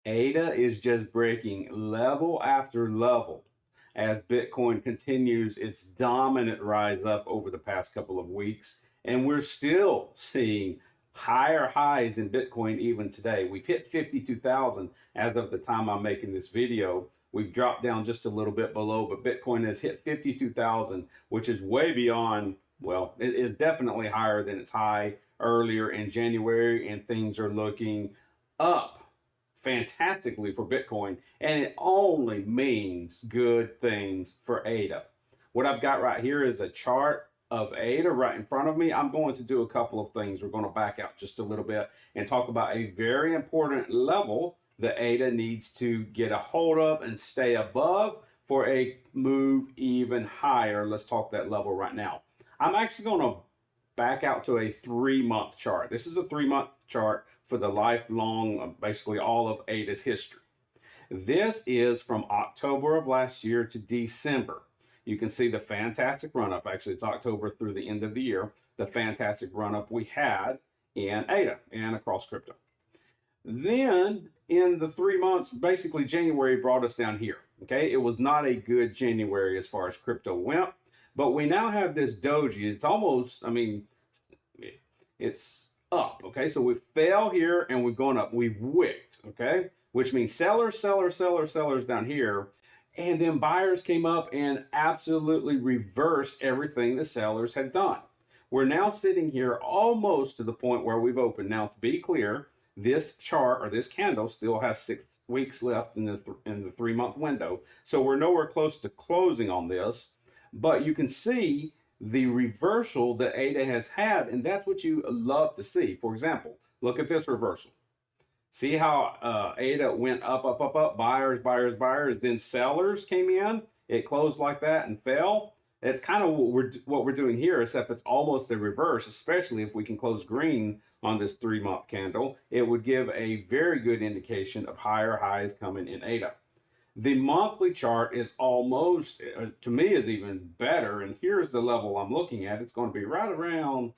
ADA is just breaking level after level as Bitcoin continues its dominant rise up over the past couple of weeks. And we're still seeing higher highs in Bitcoin even today. We've hit 52,000 as of the time I'm making this video. We've dropped down just a little bit below, but Bitcoin has hit 52,000, which is way beyond, well, it is definitely higher than its high earlier in January, and things are looking up fantastically for Bitcoin, and it only means good things for ADA. What I've got right here is a chart of ADA right in front of me. I'm going to do a couple of things. We're going to back out just a little bit and talk about a very important level that ADA needs to get a hold of and stay above for a move even higher. Let's talk that level right now. I'm actually going to back out to a 3-month chart. This is a 3-month chart for the lifelong, basically all of ADA's history. This is from October of last year to December. You can see the fantastic run up. Actually, it's October through the end of the year. The fantastic run up we had in ADA and across crypto. Then in the 3 months, basically January brought us down here. Okay, it was not a good January as far as crypto went, but we now have this doji. It's almost, I mean, it's up. Okay, so we fell here and we've gone up. We've wicked. Okay, which means sellers, sellers, sellers, sellers down here. And then buyers came up and absolutely reversed everything the sellers had done. We're now sitting here almost to the point where we've opened. Now, to be clear, this chart or this candle still has 6 weeks left in the 3-month window. So we're nowhere close to closing on this, but you can see the reversal that ADA has had, and that's what you love to see. For example, look at this reversal. See how ADA went up, up, up, up, buyers, buyers, buyers, then sellers came in. It closed like that and fell. It's kind of what we're doing here, except it's almost the reverse, especially if we can close green on this 3-month candle. It would give a very good indication of higher highs coming in ADA. The monthly chart is almost, to me, is even better. And here's the level I'm looking at. It's going to be right around,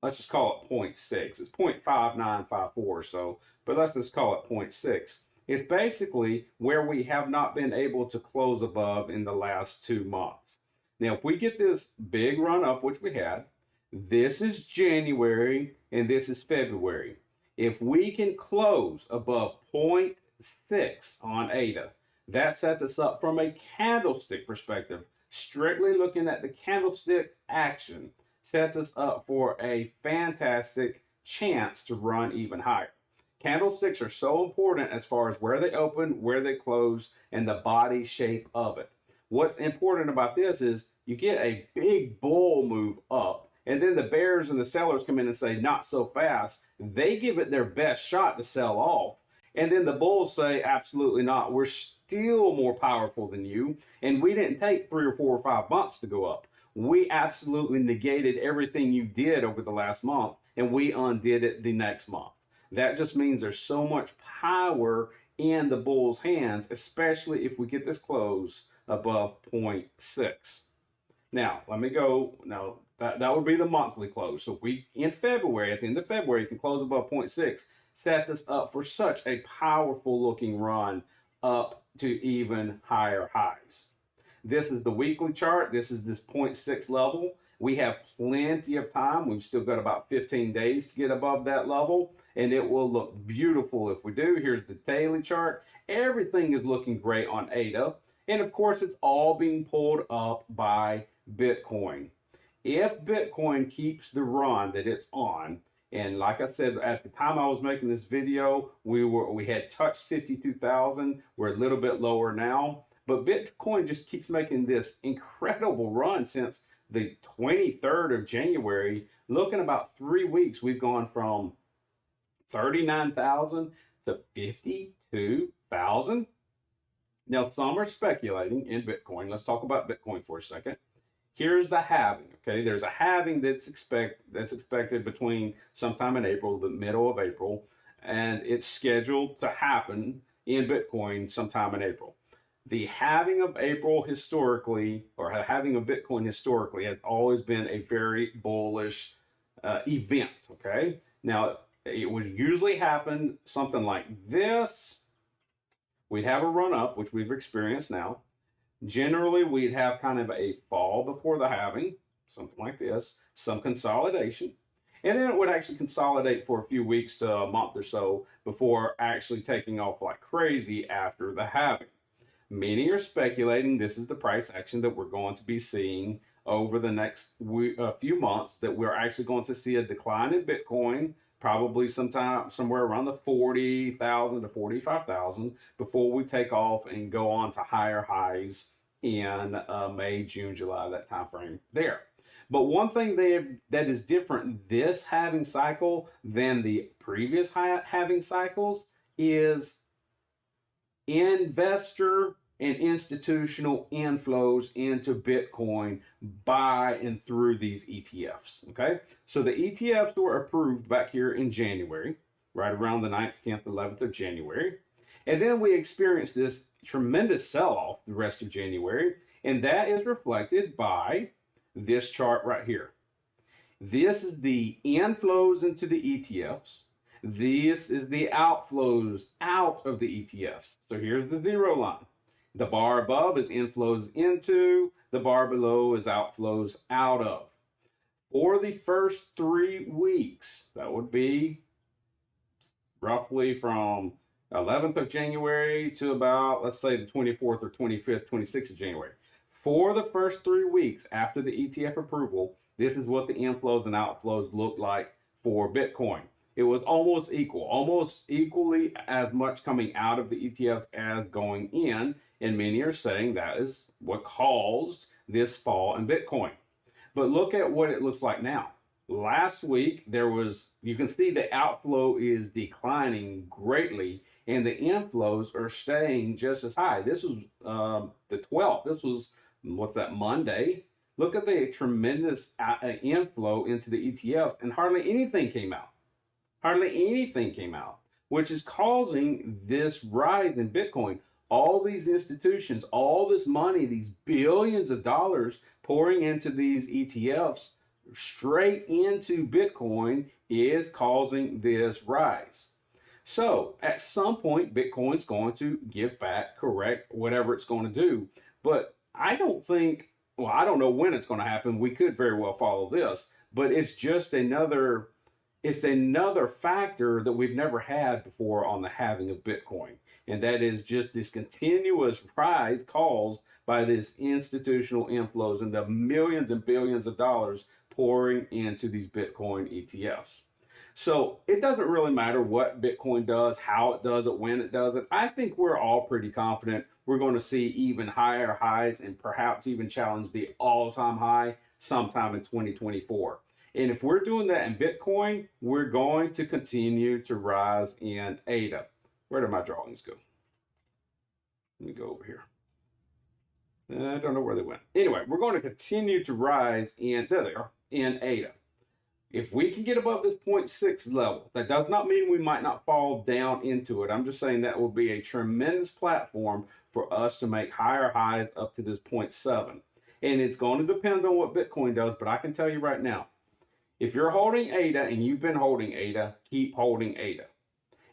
let's just call it 0.6. It's 0.5954 or so, but let's just call it 0.6. It's basically where we have not been able to close above in the last 2 months. Now, if we get this big run up, which we had, this is January and this is February. If we can close above 0.6 on ADA, that sets us up from a candlestick perspective, strictly looking at the candlestick action, sets us up for a fantastic chance to run even higher. Candlesticks are so important as far as where they open, where they close, and the body shape of it. What's important about this is you get a big bull move up, and then the bears and the sellers come in and say, not so fast. They give it their best shot to sell off. And then the bulls say, absolutely not. We're still more powerful than you. And we didn't take 3 or 4 or 5 months to go up. We absolutely negated everything you did over the last month, and we undid it the next month. That just means there's so much power in the bull's hands, especially if we get this close above 0.6. Now, let me go. Now, that would be the monthly close. So if we, in February, at the end of February, can close above 0.6, sets us up for such a powerful looking run up to even higher highs. This is the weekly chart. This is this 0.6 level. We have plenty of time. We've still got about 15 days to get above that level, and it will look beautiful if we do. Here's the daily chart. Everything is looking great on ADA, and of course, it's all being pulled up by Bitcoin. If Bitcoin keeps the run that it's on, and like I said, at the time I was making this video, we had touched 52,000. We're a little bit lower now, but Bitcoin just keeps making this incredible run since the 23rd of January. Look, in about 3 weeks, we've gone from 39,000 to 52,000. Now, some are speculating in Bitcoin. Let's talk about Bitcoin for a second. Here's the halving. Okay, there's a halving that's expected between sometime in April, the middle of April, and it's scheduled to happen in Bitcoin sometime in April. The halving of April historically, or halving of Bitcoin historically, has always been a very bullish event. Okay, now it would usually happen something like this, We'd have a run up, which we've experienced now. Generally, we'd have kind of a fall before the halving, something like this, some consolidation. And then it would actually consolidate for a few weeks to a month or so before actually taking off like crazy after the halving. Many are speculating this is the price action that we're going to be seeing over the next few months, that we're actually going to see a decline in Bitcoin, probably sometime somewhere around the 40,000 to 45,000 before we take off and go on to higher highs in May, June, July, that time frame there. But one thing that is different this halving cycle than the previous halving cycles is investor and institutional inflows into Bitcoin by and through these ETFs. Okay, so the ETFs were approved back here in January, right around the 9th, 10th, 11th of January. And then we experienced this tremendous sell off the rest of January, and that is reflected by this chart right here. This is the inflows into the ETFs. This is the outflows out of the ETFs. So here's the zero line. The bar above is inflows into, the bar below is outflows out of. For the first 3 weeks, that would be roughly from 11th of January to about, let's say, the 24th or 25th, 26th of January. For the first 3 weeks after the ETF approval, this is what the inflows and outflows looked like for Bitcoin. It was almost equal, almost equally as much coming out of the ETFs as going in. And many are saying that is what caused this fall in Bitcoin. But look at what it looks like now. Last week, you can see the outflow is declining greatly and the inflows are staying just as high. This was the 12th. This was, what's that, Monday? Look at the tremendous inflow into the ETFs, and hardly anything came out. Hardly anything came out, which is causing this rise in Bitcoin. All these institutions, all this money, these billions of dollars pouring into these ETFs straight into Bitcoin is causing this rise. So at some point, Bitcoin's going to give back, correct, whatever it's going to do. But I don't know when it's going to happen. We could very well follow this, but it's just another factor that we've never had before on the halving of Bitcoin. And that is just this continuous rise caused by this institutional inflows and the millions and billions of dollars pouring into these Bitcoin ETFs. So it doesn't really matter what Bitcoin does, how it does it, when it does it. I think we're all pretty confident we're going to see even higher highs and perhaps even challenge the all-time high sometime in 2024. And if we're doing that in Bitcoin, we're going to continue to rise in ADA. Where did my drawings go? Let me go over here. I don't know where they went. Anyway, we're going to continue to rise in, there they are, in ADA. If we can get above this 0.6 level, that does not mean we might not fall down into it. I'm just saying that will be a tremendous platform for us to make higher highs up to this 0.7. And it's going to depend on what Bitcoin does, but I can tell you right now, if you're holding ADA and you've been holding ADA, keep holding ADA.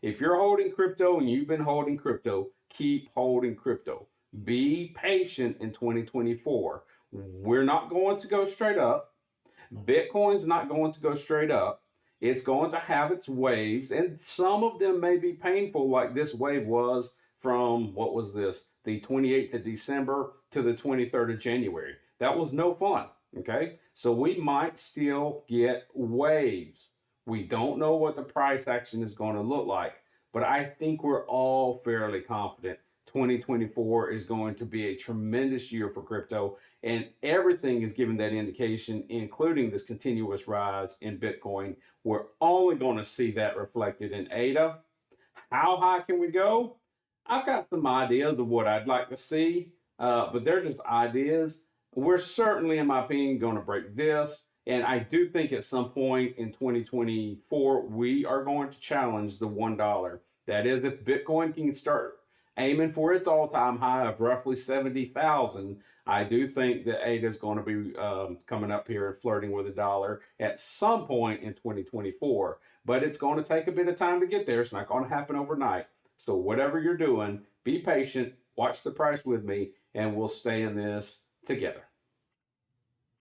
If you're holding crypto and you've been holding crypto, keep holding crypto. Be patient in 2024. We're not going to go straight up. Bitcoin's not going to go straight up. It's going to have its waves, and some of them may be painful, like this wave was from, what was this, the 28th of December to the 23rd of January. That was no fun. Okay, so we might still get waves. We don't know what the price action is going to look like, but I think we're all fairly confident 2024 is going to be a tremendous year for crypto, and everything is giving that indication, including this continuous rise in Bitcoin. We're only going to see that reflected in ADA. How high can we go? I've got some ideas of what I'd like to see, but they're just ideas. We're certainly, in my opinion, going to break this. And I do think at some point in 2024, we are going to challenge the $1. That is, if Bitcoin can start aiming for its all-time high of roughly 70,000, I do think that ADA is going to be coming up here and flirting with $1 at some point in 2024. But it's going to take a bit of time to get there. It's not going to happen overnight. So whatever you're doing, be patient, watch the price with me, and we'll stay in this together.